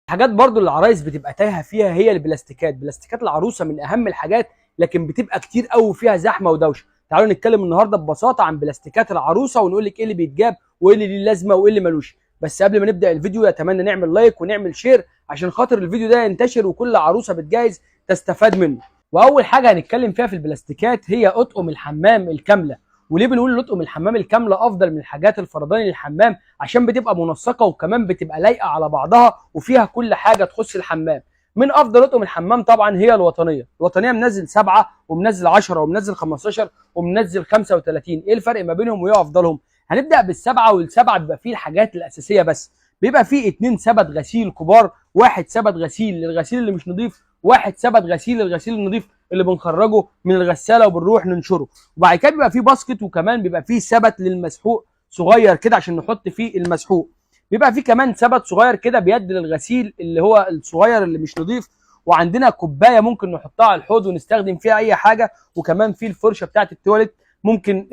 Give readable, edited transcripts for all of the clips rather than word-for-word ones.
حاجات برضو اللي العرايس بتبقى تايهه فيها هي البلاستيكات. بلاستيكات العروسه من اهم الحاجات، لكن بتبقى كتير قوي فيها زحمه ودوشه. تعالوا نتكلم النهارده ببساطه عن بلاستيكات العروسه ونقول لك ايه اللي بيتجاب وايه اللي ليه لازمه وايه اللي ملوش. بس قبل ما نبدا الفيديو اتمنى نعمل لايك ونعمل شير عشان خاطر الفيديو ده ينتشر وكل عروسه بتجهز تستفاد منه. واول حاجه هنتكلم فيها في البلاستيكات هي اطقم الحمام الكامله. وليه بنقول اطقم الحمام الكامله افضل من الحاجات الفرداني للحمام؟ عشان بتبقى منسقه وكمان بتبقى لايقه على بعضها وفيها كل حاجه تخص الحمام. من افضل اطقم الحمام طبعا هي الوطنيه منزل 7 ومنزل 10 ومنزل 15 ومنزل 35. ايه الفرق ما بينهم وايه افضلهم؟ هنبدا بالسبعه، والسبعه بيبقى فيه الحاجات الاساسيه بس. بيبقى فيه 2 سبت غسيل كبار، واحد سبت غسيل للغسيل اللي مش نظيف، واحد سبت غسيل للغسيل النظيف اللي بنخرجه من الغساله وبنروح ننشره. وبعد كده بيبقى فيه باسكت، وكمان بيبقى فيه سبت للمسحوق صغير كده عشان نحط فيه المسحوق. بيبقى فيه كمان سبت صغير كده بيد للغسيل اللي هو الصغير اللي مش نظيف. وعندنا كوبايه ممكن نحطها على الحوض ونستخدم فيها اي حاجه. وكمان في الفرشه بتاعه التواليت ممكن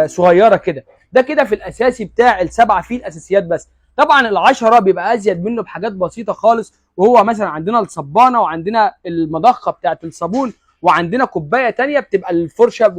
صغيره كده. ده كده في الاساسي بتاع السبعه، فيه الاساسيات بس. طبعا العشرة بيبقى ازيد منه بحاجات بسيطه خالص، وهو مثلا عندنا الصبانه وعندنا المضخه بتاعه الصابون وعندنا كوبايه تانية بتبقى الفرشه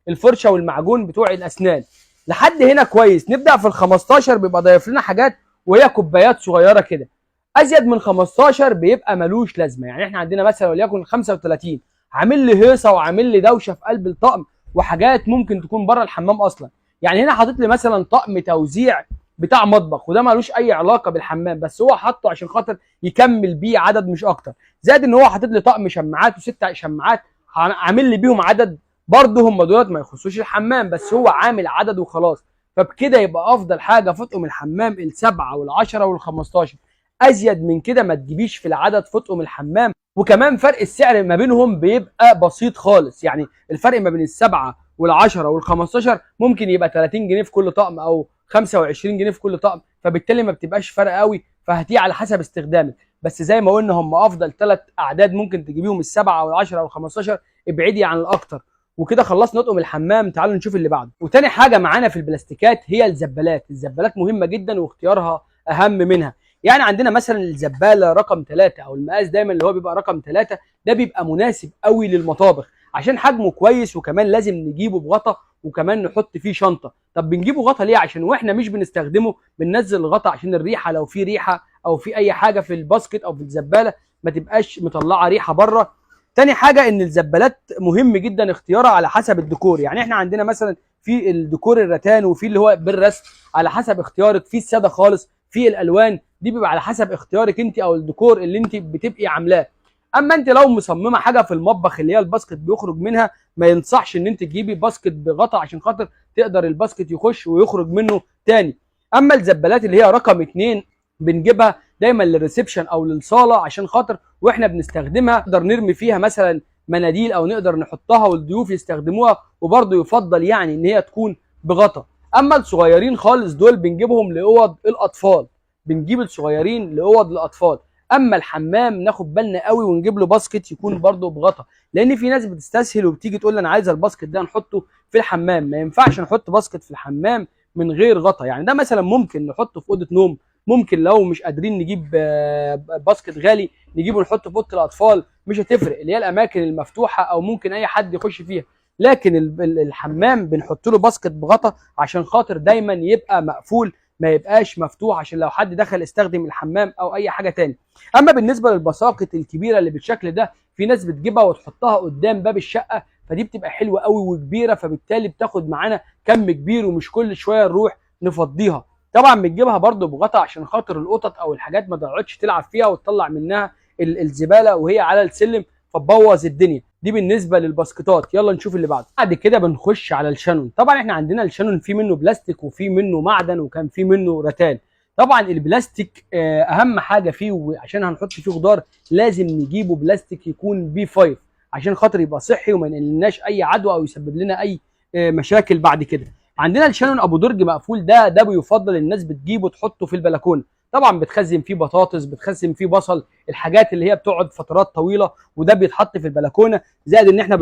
الفرشه والمعجون بتوع الاسنان. لحد هنا كويس. نبدا في ال 15 بيبقى ضايف لنا حاجات وهي كوبايات صغيره كده. ازيد من 15 بيبقى ملوش لازمه. يعني احنا عندنا مثلا وليكن 35 عامل لي هيصه وعامل لي دوشه في قلب الطقم وحاجات ممكن تكون بره الحمام اصلا. يعني هنا حاطط لي مثلا طقم توزيع بتاع مطبخ، وده ملوش اي علاقه بالحمام، بس هو حاطه عشان خاطر يكمل بيه عدد مش اكتر. زائد ان هو حاطط لي طقم شماعات و6 شماعات عامل لي بيهم عدد، برضه هم دولت ما يخصوش الحمام، بس هو عامل عدد وخلاص. فبكده يبقى افضل حاجه في اطقم الحمام السبعه والعشره والخمستاشر. ازيد من كده ما تجيبيش في العدد في اطقم الحمام. وكمان فرق السعر ما بينهم بيبقى بسيط خالص. يعني الفرق ما بين السبعه والعشره والخمستاشر ممكن يبقى 30 جنيه في كل طقم او 25 جنيه في كل طقم، فبالتالي ما بتبقاش فرق قوي، فهتيجي على حسب استخدامك. بس زي ما قلنا هم افضل 3 اعداد ممكن تجيبيهم السبعه والعشره والخمستاشر، ابعدي عن الاكتر. وكده خلصنا نطقم الحمام. تعالوا نشوف اللي بعده. وتاني حاجه معانا في البلاستيكات هي الزبالات مهمه جدا واختيارها اهم منها. يعني عندنا مثلا الزباله رقم 3 او المقاس دايما اللي هو بيبقى رقم 3، ده بيبقى مناسب قوي للمطابخ عشان حجمه كويس، وكمان لازم نجيبه بغطا وكمان نحط فيه شنطه. طب بنجيبه غطا ليه؟ عشان واحنا مش بنستخدمه بننزل الغطا عشان الريحه، لو في ريحه او في اي حاجه في الباسكت او في الزباله ما تبقاش مطلعه ريحه بره. تاني حاجه ان الزبالات مهم جدا اختيارها على حسب الديكور. يعني احنا عندنا مثلا في الديكور الرتان وفي اللي هو بالرسم، على حسب اختيارك. في الساده خالص، في الالوان، دي بيبقى على حسب اختيارك انت او الديكور اللي انت بتبقي عاملاه. اما انت لو مصممه حاجه في المطبخ اللي هي الباسكت بيخرج منها، ما ينصحش ان انت تجيبي باسكت بغطا عشان خاطر تقدر الباسكت يخش ويخرج منه تاني. اما الزبالات اللي هي رقم 2 بنجيبها دايما للريسبشن او للصاله عشان خاطر واحنا بنستخدمها نقدر نرمي فيها مثلا مناديل او نقدر نحطها والضيوف يستخدموها، وبرضه يفضل يعني ان هي تكون بغطا. اما الصغيرين خالص دول بنجيبهم لاوض الاطفال، بنجيب الصغيرين لاوض الاطفال. اما الحمام ناخد بالنا قوي ونجيب له باسكت يكون برضه بغطا، لان في ناس بتستسهل وبتيجي تقول لي انا عايزه الباسكت ده نحطه في الحمام. ما ينفعش نحط باسكت في الحمام من غير غطا. يعني ده مثلا ممكن نحطه في اوضه نوم، ممكن لو مش قادرين نجيب باسكت غالي نجيبه نحطه في اوضه الاطفال، مش هتفرق، اللي هي الاماكن المفتوحه او ممكن اي حد يخش فيها. لكن الحمام بنحط له باسكت بغطا عشان خاطر دايما يبقى مقفول، ما يبقاش مفتوح عشان لو حد دخل استخدم الحمام او اي حاجه تاني. اما بالنسبه للبساقط الكبيره اللي بالشكل ده، في ناس بتجيبها وتحطها قدام باب الشقه، فدي بتبقى حلوه قوي وكبيره، فبالتالي بتاخد معانا كم كبير ومش كل شويه نروح نفضيها. طبعا بنجيبها برضو بغطا عشان خاطر القطط او الحاجات ما تقعدش تلعب فيها وتطلع منها الزباله وهي على السلم فتبوظ الدنيا. دي بالنسبه للباسكتات. يلا نشوف اللي بعده. بعد كده بنخش على الشانون. طبعا احنا عندنا الشانون في منه بلاستيك وفي منه معدن وكان في منه رتان. طبعا البلاستيك اهم حاجه فيه، وعشان هنحط فيه خضار لازم نجيبه بلاستيك يكون بي 5 عشان خاطر يبقى صحي وما ينقلناش اي عدوى او يسبب لنا اي مشاكل بعد كده. عندنا الشانون ابو درج مقفول، ده بيفضل الناس بتجيبه تحطه في البلكونه. طبعا بتخزن فيه بطاطس، بتخزن فيه بصل، الحاجات اللي هي بتقعد فترات طويله، وده بيتحط في البلكونه. زائد ان احنا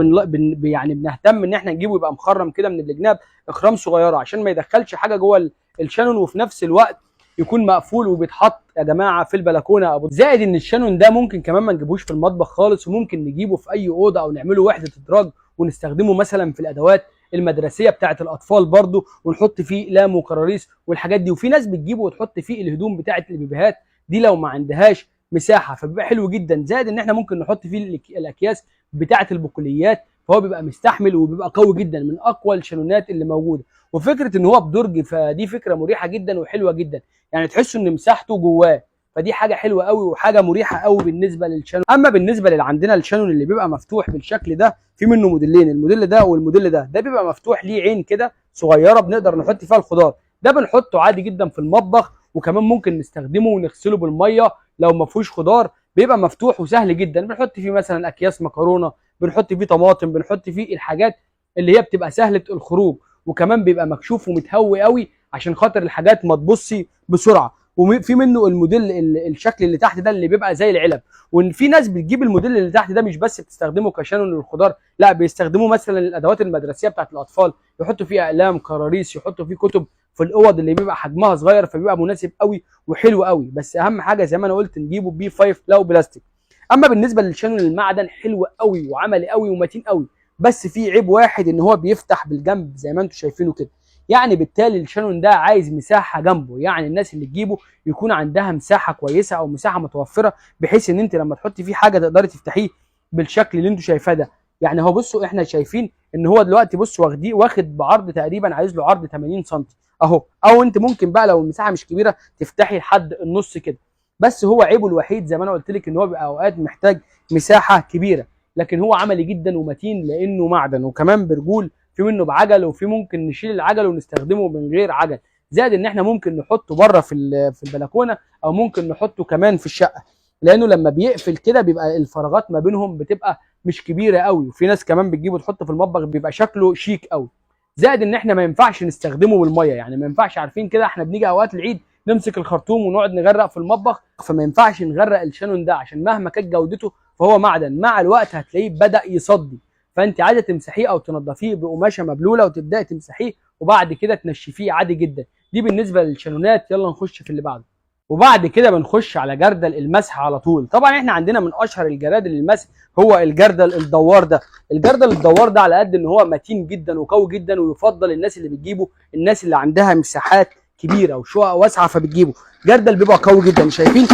يعني بنهتم ان احنا نجيبه يبقى مخرم كده من الجناب، اخرام صغيره عشان ما يدخلش حاجه جوه الشانون، وفي نفس الوقت يكون مقفول وبيتحط يا جماعه في البلكونه ابو. زائد ان الشانون ده ممكن كمان ما نجيبوش في المطبخ خالص، وممكن نجيبه في اي اوضه او نعمله وحده ادراج ونستخدمه مثلا في الادوات المدرسيه بتاعه الاطفال برضو، ونحط فيه اقلام وكراريس والحاجات دي. وفي ناس بتجيبه وتحط فيه الهدوم بتاعه البيبيهات دي لو ما عندهاش مساحه، فبيبقى حلو جدا. زائد ان احنا ممكن نحط فيه الاكياس بتاعه البقوليات، فهو بيبقى مستحمل وبيبقى قوي جدا، من اقوى الشالونات اللي موجوده. وفكره ان هو بدرج فدي فكره مريحه جدا وحلوه جدا، يعني تحسوا ان مساحته جواه، فدي حاجه حلوه قوي وحاجه مريحه قوي بالنسبه للشانون. اما بالنسبه عندنا الشانون اللي بيبقى مفتوح بالشكل ده، في منه موديلين، الموديل ده والموديل ده بيبقى مفتوح ليه عين كده صغيره بنقدر نحط فيها الخضار، ده بنحطه عادي جدا في المطبخ، وكمان ممكن نستخدمه ونغسله بالميه لو ما فيهوش خضار، بيبقى مفتوح وسهل جدا. بنحط فيه مثلا اكياس مكرونه، بنحط فيه طماطم، بنحط فيه الحاجات اللي هي بتبقى سهله الخروج، وكمان بيبقى مكشوف ومتهوي قوي عشان خاطر الحاجات ما تبصي بسرعه. وفي منه الموديل الشكل اللي تحت ده اللي بيبقى زي العلب. وفي ناس بتجيب الموديل اللي تحت ده مش بس بتستخدمه كشانون للخضار، لا بيستخدموه مثلا الادوات المدرسيه بتاعت الاطفال، يحطوا فيه اقلام كراريس، يحطوا فيه كتب في الاوض اللي بيبقى حجمها صغير، فبيبقى مناسب قوي وحلو قوي. بس اهم حاجه زي ما انا قلت نجيبه بي 5 لو بلاستيك. اما بالنسبه للشانون المعدن، حلو قوي وعملي قوي ومتين قوي، بس في عيب واحد ان هو بيفتح بالجنب زي ما انتم شايفينه كده، يعني بالتالي الشانون ده عايز مساحه جنبه، يعني الناس اللي تجيبه يكون عندها مساحه كويسه او مساحه متوفره، بحيث ان انت لما تحطي فيه حاجه تقدري تفتحيه بالشكل اللي انتم شايفاه ده. يعني هو بصوا احنا شايفين ان هو دلوقتي بصوا واخد بعرض تقريبا عايز له عرض 80 سم اهو، او انت ممكن بقى لو المساحه مش كبيره تفتحي لحد النص كده. بس هو عيبه الوحيد زي ما انا قلت لك ان هو بيبقى اوقات محتاج مساحه كبيره، لكن هو عملي جدا ومتين لانه معدن، وكمان برجول، في منه بعجل وفي ممكن نشيل العجل ونستخدمه من غير عجل. زائد ان احنا ممكن نحطه بره في البلكونه، او ممكن نحطه كمان في الشقه، لانه لما بيقفل كده بيبقى الفراغات ما بينهم بتبقى مش كبيره قوي. وفي ناس كمان بتجيبه تحطه في المطبخ بيبقى شكله شيك قوي. زائد ان احنا ما ينفعش نستخدمه بالميه، يعني ما ينفعش، عارفين كده احنا بنيجي اوقات العيد نمسك الخرطوم ونقعد نغرق في المطبخ، فما ينفعش نغرق الشانون ده عشان مهما كانت جودته فهو معدن، مع الوقت هتلاقيه بدأ يصدي. فانت عايزه تمسحيه او تنضفيه بقماشه مبلوله وتبداي تمسحيه، وبعد كده تنشفيه عادي جدا. دي بالنسبه للشانونات. يلا نخش في اللي بعده. وبعد كده بنخش على جردل المسح على طول. طبعا احنا عندنا من اشهر الجرادل للمسح هو الجردل الدوار ده. الجردل الدوار ده على قد ان هو متين جدا وقوي جدا، ويفضل الناس اللي بتجيبه الناس اللي عندها مساحات كبيره وشقق واسعه فبتجيبه. جردل بيبقى قوي جدا، شايفين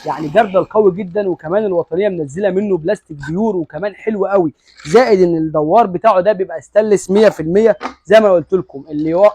يعني جردل قوي جدا، وكمان الوطنيه منزله منه بلاستيك بيور وكمان حلو قوي. زائد ان الدوار بتاعه ده بيبقى ستانلس 100%. زي ما قلت لكم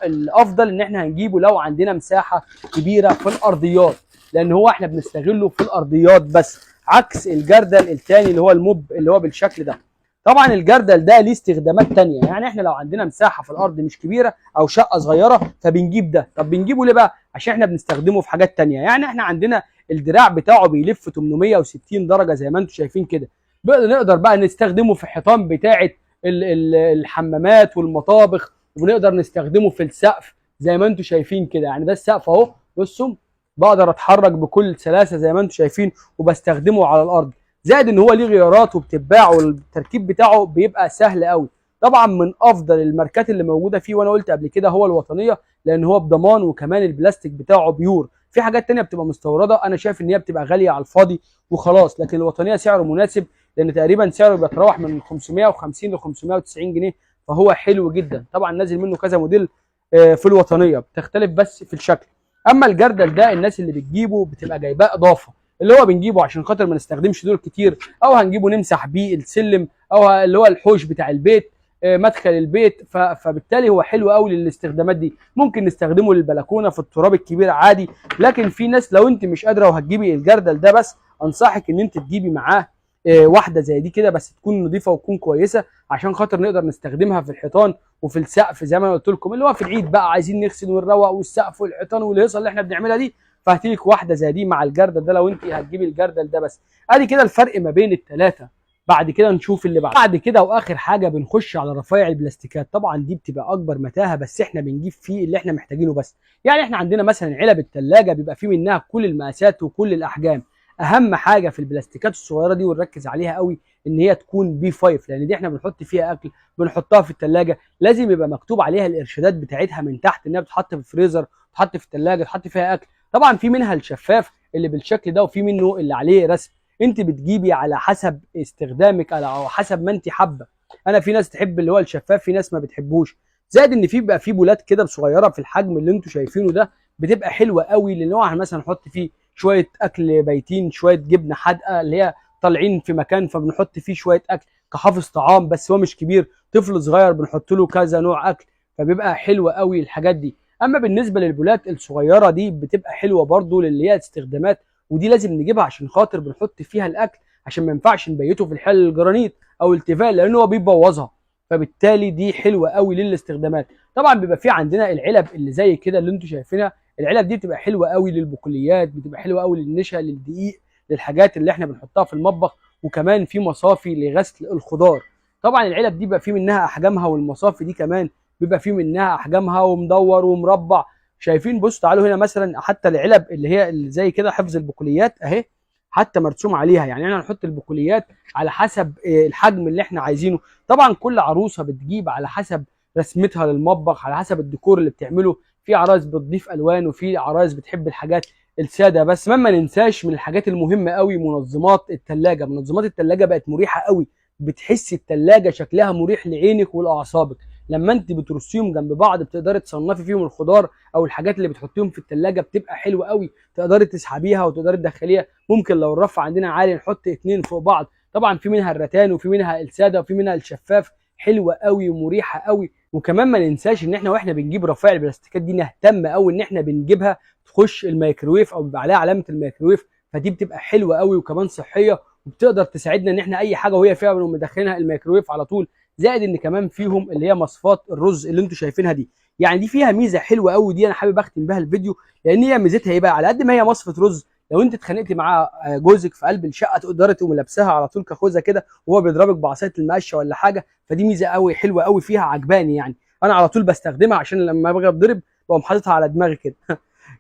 الافضل ان احنا هنجيبه لو عندنا مساحه كبيره في الارضيات، لان هو احنا بنستغله في الارضيات بس، عكس الجردل الثاني اللي هو الموب اللي هو بالشكل ده. طبعا الجردل ده ليه استخدامات تانية، يعني احنا لو عندنا مساحه في الارض مش كبيره او شقه صغيره فبنجيب ده. طب بنجيبه ليه بقى؟ عشان احنا بنستخدمه في حاجات تانية. يعني احنا عندنا الدراع بتاعه بيلف 860 درجه زي ما انتم شايفين كده، نقدر بقى نستخدمه في الحيطان بتاعه الحمامات والمطابخ، ونقدر نستخدمه في السقف زي ما انتم شايفين كده. يعني ده السقف اهو، بصوا بقدر اتحرك بكل سلاسه زي ما انتم شايفين وبستخدمه على الارض. زائد ان هو ليه غيارات وبتتباع والتركيب بتاعه بيبقى سهل قوي. طبعا من افضل الماركات اللي موجوده فيه وانا قلت قبل كده هو الوطنيه، لان هو بضمان وكمان البلاستيك بتاعه بيور. في حاجات تانية بتبقى مستورده انا شايف ان هي بتبقى غاليه على الفاضي وخلاص، لكن الوطنيه سعره مناسب، لان تقريبا سعره بيتراوح من 550 ل 590 جنيه، فهو حلو جدا. طبعا نازل منه كذا موديل في الوطنيه، بتختلف بس في الشكل. اما الجردل ده الناس اللي بتجيبه بتبقى جايباه اضافه، اللي هو بنجيبه عشان خاطر ما نستخدمش دول كتير، او هنجيبه نمسح بيه السلم، او اللي هو الحوش بتاع البيت، مدخل البيت. فبالتالي هو حلو قوي للاستخدامات دي. ممكن نستخدمه للبلكونه في التراب الكبير عادي. لكن في ناس لو انت مش قادره وهتجيبي الجردل ده بس، انصحك ان انت تجيبي معاه واحده زي دي كده، بس تكون نظيفه وتكون كويسه عشان خاطر نقدر نستخدمها في الحيطان وفي السقف زي ما انا قلت لكم، اللي هو في العيد بقى عايزين نغسل ونروق والسقف والحيطان والهيصه اللي احنا بنعملها دي، فهتيلك واحده زي دي مع الجردل ده لو انت هتجيبي الجردل ده بس. ادي كده الفرق ما بين الثلاثه. بعد كده نشوف اللي بعد كده. واخر حاجه بنخش على رفايع البلاستيكات. طبعا دي بتبقى اكبر متاهه، بس احنا بنجيب فيه اللي احنا محتاجينه بس. يعني احنا عندنا مثلا علب الثلاجه بيبقى فيه منها كل المقاسات وكل الاحجام. اهم حاجه في البلاستيكات الصغيره دي ونركز عليها قوي ان هي تكون بي 5، لان دي احنا بنحط فيها اكل بنحطها في الثلاجه، لازم يبقى مكتوب عليها الارشادات بتاعتها من تحت انها بتتحط في الفريزر، تتحط في الثلاجه، تتحط فيها اكل. طبعا في منها الشفاف اللي بالشكل ده، وفي منه اللي عليه رسم. انت بتجيبي على حسب استخدامك او حسب ما انت حابه. انا في ناس تحب اللي هو الشفاف، في ناس ما بتحبوش. زائد ان في بيبقى في بولات كده صغيره في الحجم اللي انتوا شايفينه ده، بتبقى حلوه قوي لنوع مثلا نحط فيه شويه اكل بايتين، شويه جبنه حادقه اللي هي طالعين في مكان فبنحط فيه شويه اكل كحافظ طعام، بس هو مش كبير. طفل صغير بنحط له كذا نوع اكل، فبيبقى حلوه قوي الحاجات دي. اما بالنسبه للبولات الصغيره دي بتبقى حلوه برضو للي هي استخدامات، ودي لازم نجيبها عشان خاطر بنحط فيها الاكل، عشان ما ينفعش نبيته في الحل الجرانيت او التيفال لان هو بيبوظها. فبالتالي دي حلوه قوي للاستخدامات. طبعا بيبقى في عندنا العلب اللي زي كده اللي انتم شايفينها. العلب دي بتبقى حلوه قوي للبقوليات، بتبقى حلوه قوي للنشا، للدقيق، للحاجات اللي احنا بنحطها في المطبخ. وكمان في مصافي لغسل الخضار. طبعا العلب دي بيبقى في منها احجامها، والمصافي دي كمان بيبقى في منها احجامها ومدور ومربع. شايفين؟ بصوا تعالوا هنا مثلا، حتى العلب اللي هي اللي زي كده حفظ البقوليات اهي، حتى مرسوم عليها. يعني احنا هنحط البقوليات على حسب الحجم اللي احنا عايزينه. طبعا كل عروسه بتجيب على حسب رسمتها للمطبخ، على حسب الديكور اللي بتعمله. في عرايس بتضيف الوان، وفي عرايس بتحب الحاجات الساده بس. ما ننساش من الحاجات المهمه قوي منظمات الثلاجه. منظمات الثلاجه بقت مريحه قوي، بتحسي الثلاجه شكلها مريح لعينك ولاعصابك. لما انت بترصيهم جنب بعض بتقدري تصنفي فيهم الخضار او الحاجات اللي بتحطيهم في الثلاجه، بتبقى حلوه قوي. تقدري تسحبيها وتقدري تدخليها. ممكن لو الرف عندنا عالي نحط اتنين فوق بعض. طبعا في منها الرتان، وفي منها الساده، وفي منها الشفاف. حلوه قوي ومريحه قوي. وكمان ما ننساش ان احنا واحنا بنجيب رفايع البلاستيكات دي نهتم قوي ان احنا بنجيبها تخش الميكروويف او بيبقى عليها علامه الميكروويف. فدي بتبقى حلوه قوي وكمان صحيه، وبتقدر تساعدنا ان احنا اي حاجه وهي فيها بنقوم مدخلينها الميكروويف على طول. زائد ان كمان فيهم اللي هي مصفات الرز اللي انتم شايفينها دي. يعني دي فيها ميزه حلوه قوي، دي انا حابب اختم بها الفيديو. لان هي ميزتها ايه بقى؟ على قد ما هي مصفه رز، لو انت اتخانقتي مع جوزك في قلب الشقه تقدري تقومي لابساها على طول كخوذه كده وهو بيضربك بعصايه المقشه ولا حاجه. فدي ميزه قوي حلوه قوي فيها عجباني يعني. انا على طول بستخدمها عشان لما باجي اتضرب بقوم حاططها على دماغي كده.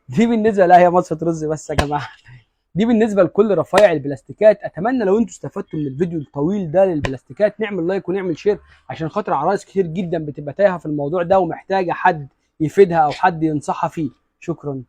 دي بالنسبه، لا هي مصفه رز بس يا جماعه. دي بالنسبه لكل رفايع البلاستيكات. اتمنى لو انتوا استفدتوا من الفيديو الطويل ده للبلاستيكات نعمل لايك ونعمل شير، عشان خاطر عرايس كتير جدا بتبقى تايهه في الموضوع ده ومحتاجه حد يفيدها او حد ينصحها فيه. شكرا.